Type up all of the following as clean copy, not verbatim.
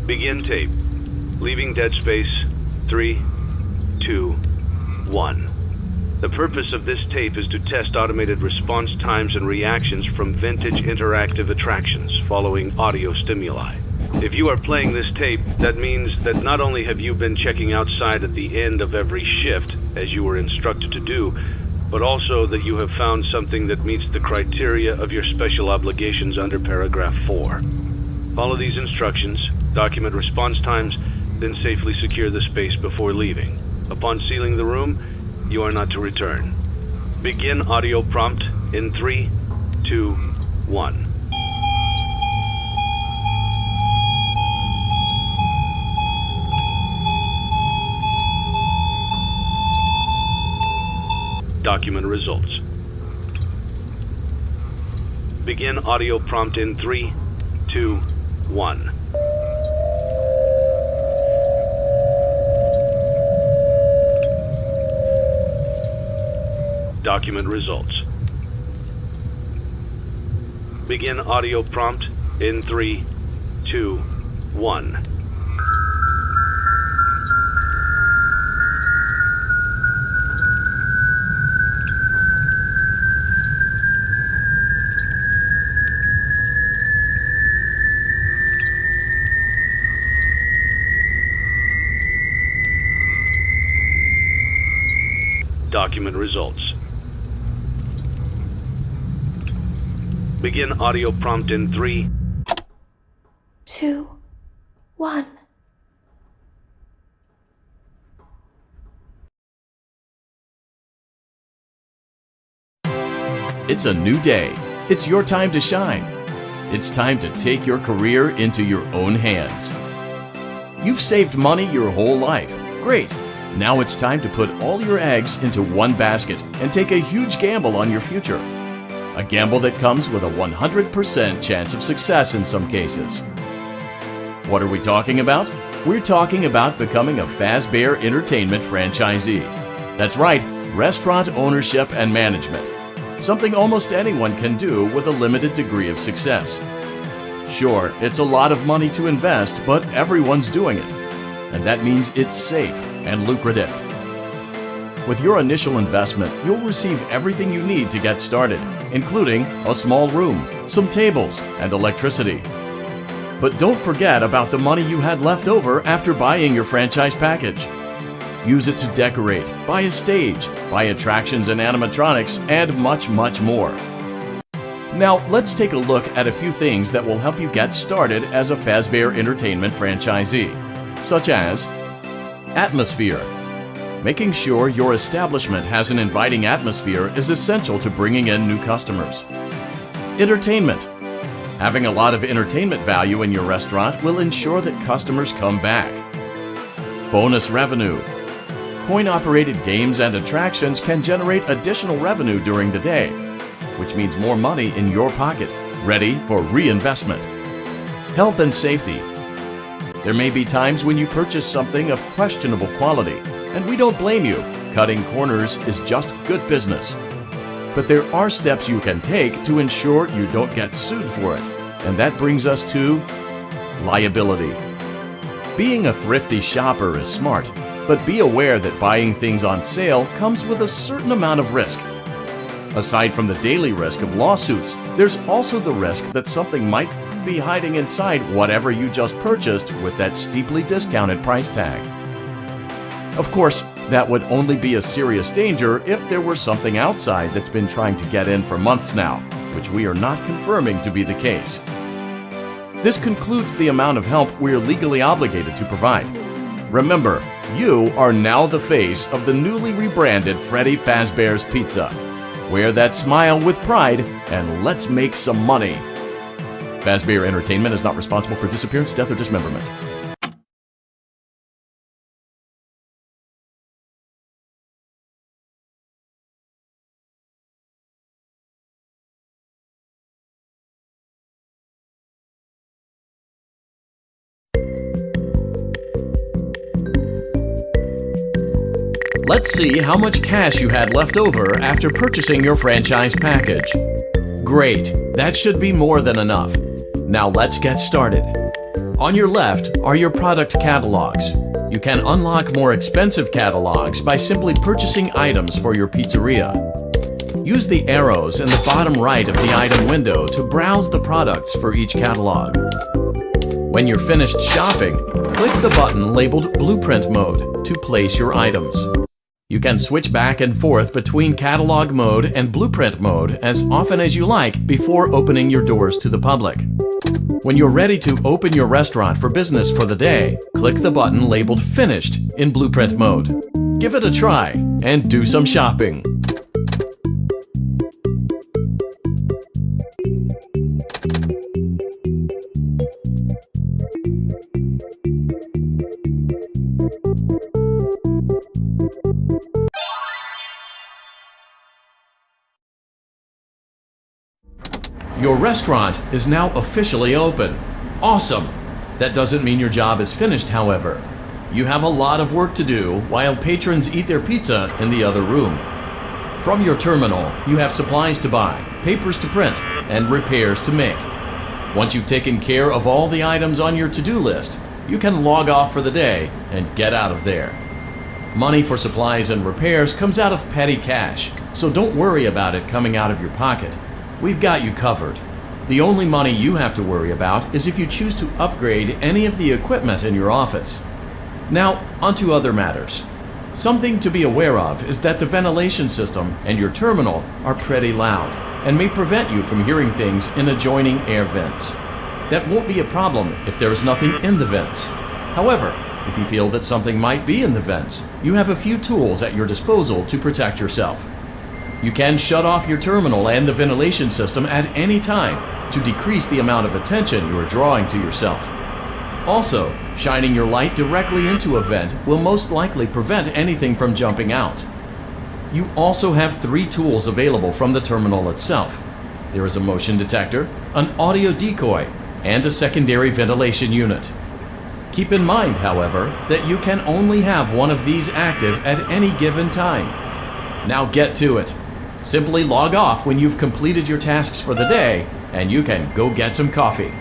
Begin tape. Leaving dead space. 3, 2, 1. The purpose of this tape is to test automated response times and reactions from vintage interactive attractions following audio stimuli. If you are playing this tape, that means that not only have you been checking outside at the end of every shift, as you were instructed to do, but also that you have found something that meets the criteria of your special obligations under paragraph 4. Follow these instructions, document response times, then safely secure the space before leaving. Upon sealing the room, you are not to return. Begin audio prompt in 3, 2, 1. Document results. Begin audio prompt in 3, 2, 1. Document results. Begin audio prompt in 3, 2, 1. Document results. Begin audio prompt in 3, 2, 1. It's a new day. It's your time to shine. It's time to take your career into your own hands. You've saved money your whole life. Great. Now it's time to put all your eggs into one basket and take a huge gamble on your future. A gamble that comes with a 100% chance of success in some cases. What are we talking about? We're talking about becoming a Fazbear Entertainment franchisee. That's right, restaurant ownership and management. Something almost anyone can do with a limited degree of success. Sure, it's a lot of money to invest, but everyone's doing it. And that means it's safe and lucrative. With your initial investment, you'll receive everything you need to get started, including a small room, some tables, and electricity. But don't forget about the money you had left over after buying your franchise package. Use it to decorate, buy a stage, buy attractions and animatronics, and much, much more. Now, let's take a look at a few things that will help you get started as a Fazbear Entertainment franchisee, such as atmosphere. Making sure your establishment has an inviting atmosphere is essential to bringing in new customers. Entertainment. Having a lot of entertainment value in your restaurant will ensure that customers come back. bonus revenue. Coin-operated games and attractions can generate additional revenue during the day, which means more money in your pocket, ready for reinvestment. Health and safety. There may be times when you purchase something of questionable quality, and we don't blame you. Cutting corners is just good business. But there are steps you can take to ensure you don't get sued for it, and that brings us to liability. Being a thrifty shopper is smart, but be aware that buying things on sale comes with a certain amount of risk. Aside from the daily risk of lawsuits, there's also the risk that something might be hiding inside whatever you just purchased with that steeply discounted price tag. Of course, that would only be a serious danger if there were something outside that's been trying to get in for months now, which we are not confirming to be the case. This concludes the amount of help we're legally obligated to provide. Remember, you are now the face of the newly rebranded Freddy Fazbear's Pizza. Wear that smile with pride and let's make some money. Fazbear Entertainment is not responsible for disappearance, death, or dismemberment. Let's see how much cash you had left over after purchasing your franchise package. Great, that should be more than enough. Now let's get started. On your left are your product catalogs. You can unlock more expensive catalogs by simply purchasing items for your pizzeria. Use the arrows in the bottom right of the item window to browse the products for each catalog. When you're finished shopping, click the button labeled Blueprint Mode to place your items. You can switch back and forth between Catalog Mode and Blueprint Mode as often as you like before opening your doors to the public. When you're ready to open your restaurant for business for the day, click the button labeled Finished in Blueprint Mode. Give it a try and do some shopping. Your restaurant is now officially open. Awesome! That doesn't mean your job is finished, however. You have a lot of work to do while patrons eat their pizza in the other room. From your terminal, you have supplies to buy, papers to print, and repairs to make. Once you've taken care of all the items on your to-do list, you can log off for the day and get out of there. Money for supplies and repairs comes out of petty cash, so don't worry about it coming out of your pocket. We've got you covered. The only money you have to worry about is if you choose to upgrade any of the equipment in your office. Now, onto other matters. Something to be aware of is that the ventilation system and your terminal are pretty loud and may prevent you from hearing things in adjoining air vents. That won't be a problem if there is nothing in the vents. However, if you feel that something might be in the vents, you have a few tools at your disposal to protect yourself. You can shut off your terminal and the ventilation system at any time to decrease the amount of attention you are drawing to yourself. Also, shining your light directly into a vent will most likely prevent anything from jumping out. You also have 3 tools available from the terminal itself. There is a motion detector, an audio decoy, and a secondary ventilation unit. Keep in mind, however, that you can only have one of these active at any given time. Now get to it. Simply log off when you've completed your tasks for the day, and you can go get some coffee.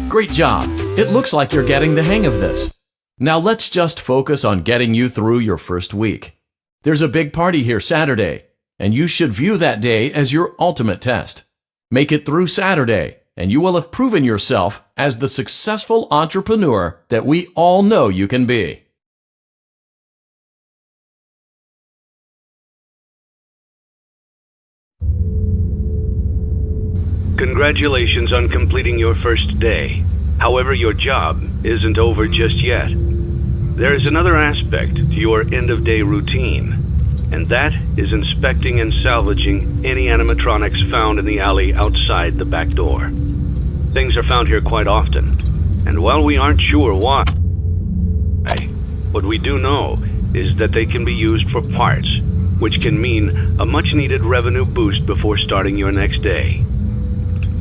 Great job! It looks like you're getting the hang of this. Now let's just focus on getting you through your first week. There's a big party here Saturday, and you should view that day as your ultimate test. Make it through Saturday, and you will have proven yourself as the successful entrepreneur that we all know you can be. Congratulations on completing your first day. However, your job isn't over just yet. There is another aspect to your end-of-day routine, and that is inspecting and salvaging any animatronics found in the alley outside the back door. Things are found here quite often, and while we aren't sure why, what we do know is that they can be used for parts, which can mean a much-needed revenue boost before starting your next day.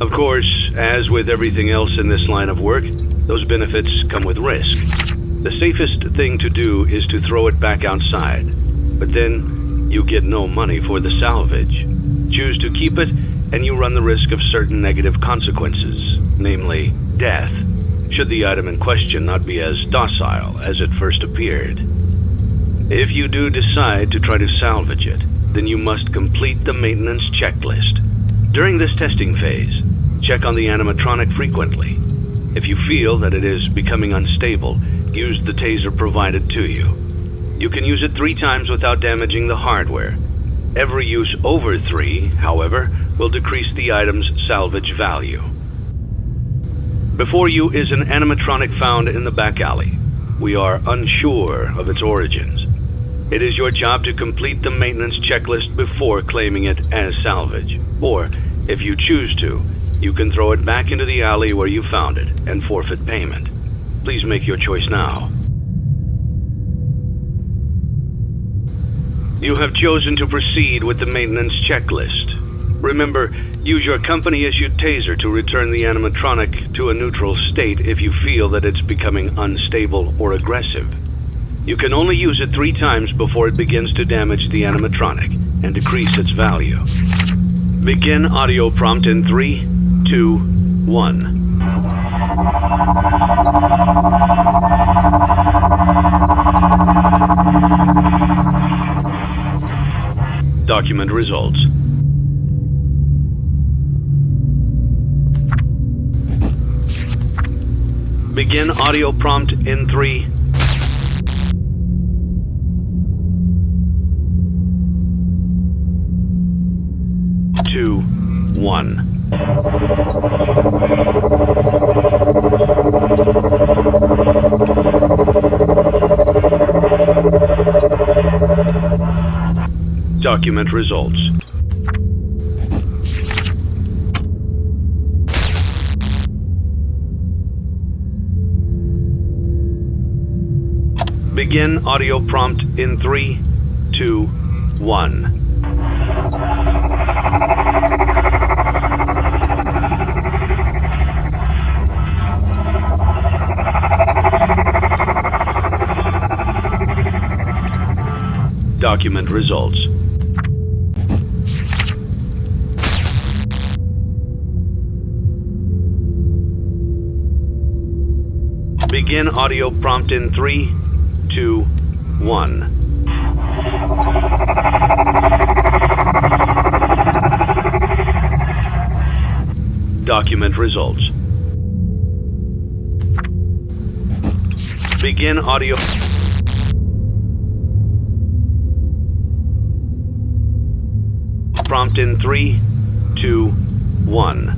Of course, as with everything else in this line of work, those benefits come with risk. The safest thing to do is to throw it back outside, but then you get no money for the salvage. Choose to keep it, and you run the risk of certain negative consequences, namely death, should the item in question not be as docile as it first appeared. If you do decide to try to salvage it, then you must complete the maintenance checklist. During this testing phase, check on the animatronic frequently. If you feel that it is becoming unstable, use the taser provided to you. You can use it 3 times without damaging the hardware. Every use over 3, however, will decrease the item's salvage value. Before you is an animatronic found in the back alley. We are unsure of its origins. It is your job to complete the maintenance checklist before claiming it as salvage. Or, if you choose to, you can throw it back into the alley where you found it and forfeit payment. Please make your choice now. You have chosen to proceed with the maintenance checklist. Remember, use your company-issued taser to return the animatronic to a neutral state if you feel that it's becoming unstable or aggressive. You can only use it 3 times before it begins to damage the animatronic and decrease its value. Begin audio prompt in 3, 2, 1. Document results. Begin audio prompt in 3, 2, 1. Document results. Begin audio prompt in 3, 2, 1. Document results. Begin audio prompt in 3, 2, 1. Document results. Begin audio. Prompt in 3, 2, 1.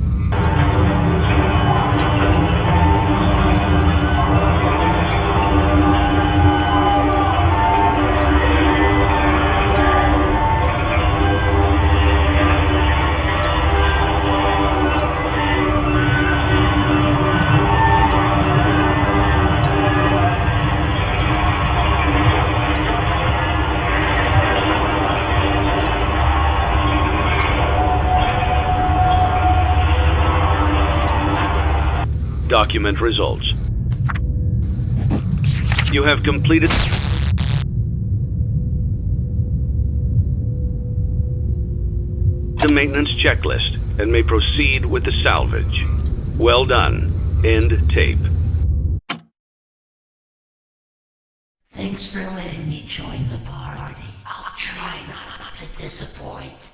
Document results. You have completed the maintenance checklist and may proceed with the salvage. Well done. End tape. Thanks for letting me join the party. I'll try not to disappoint.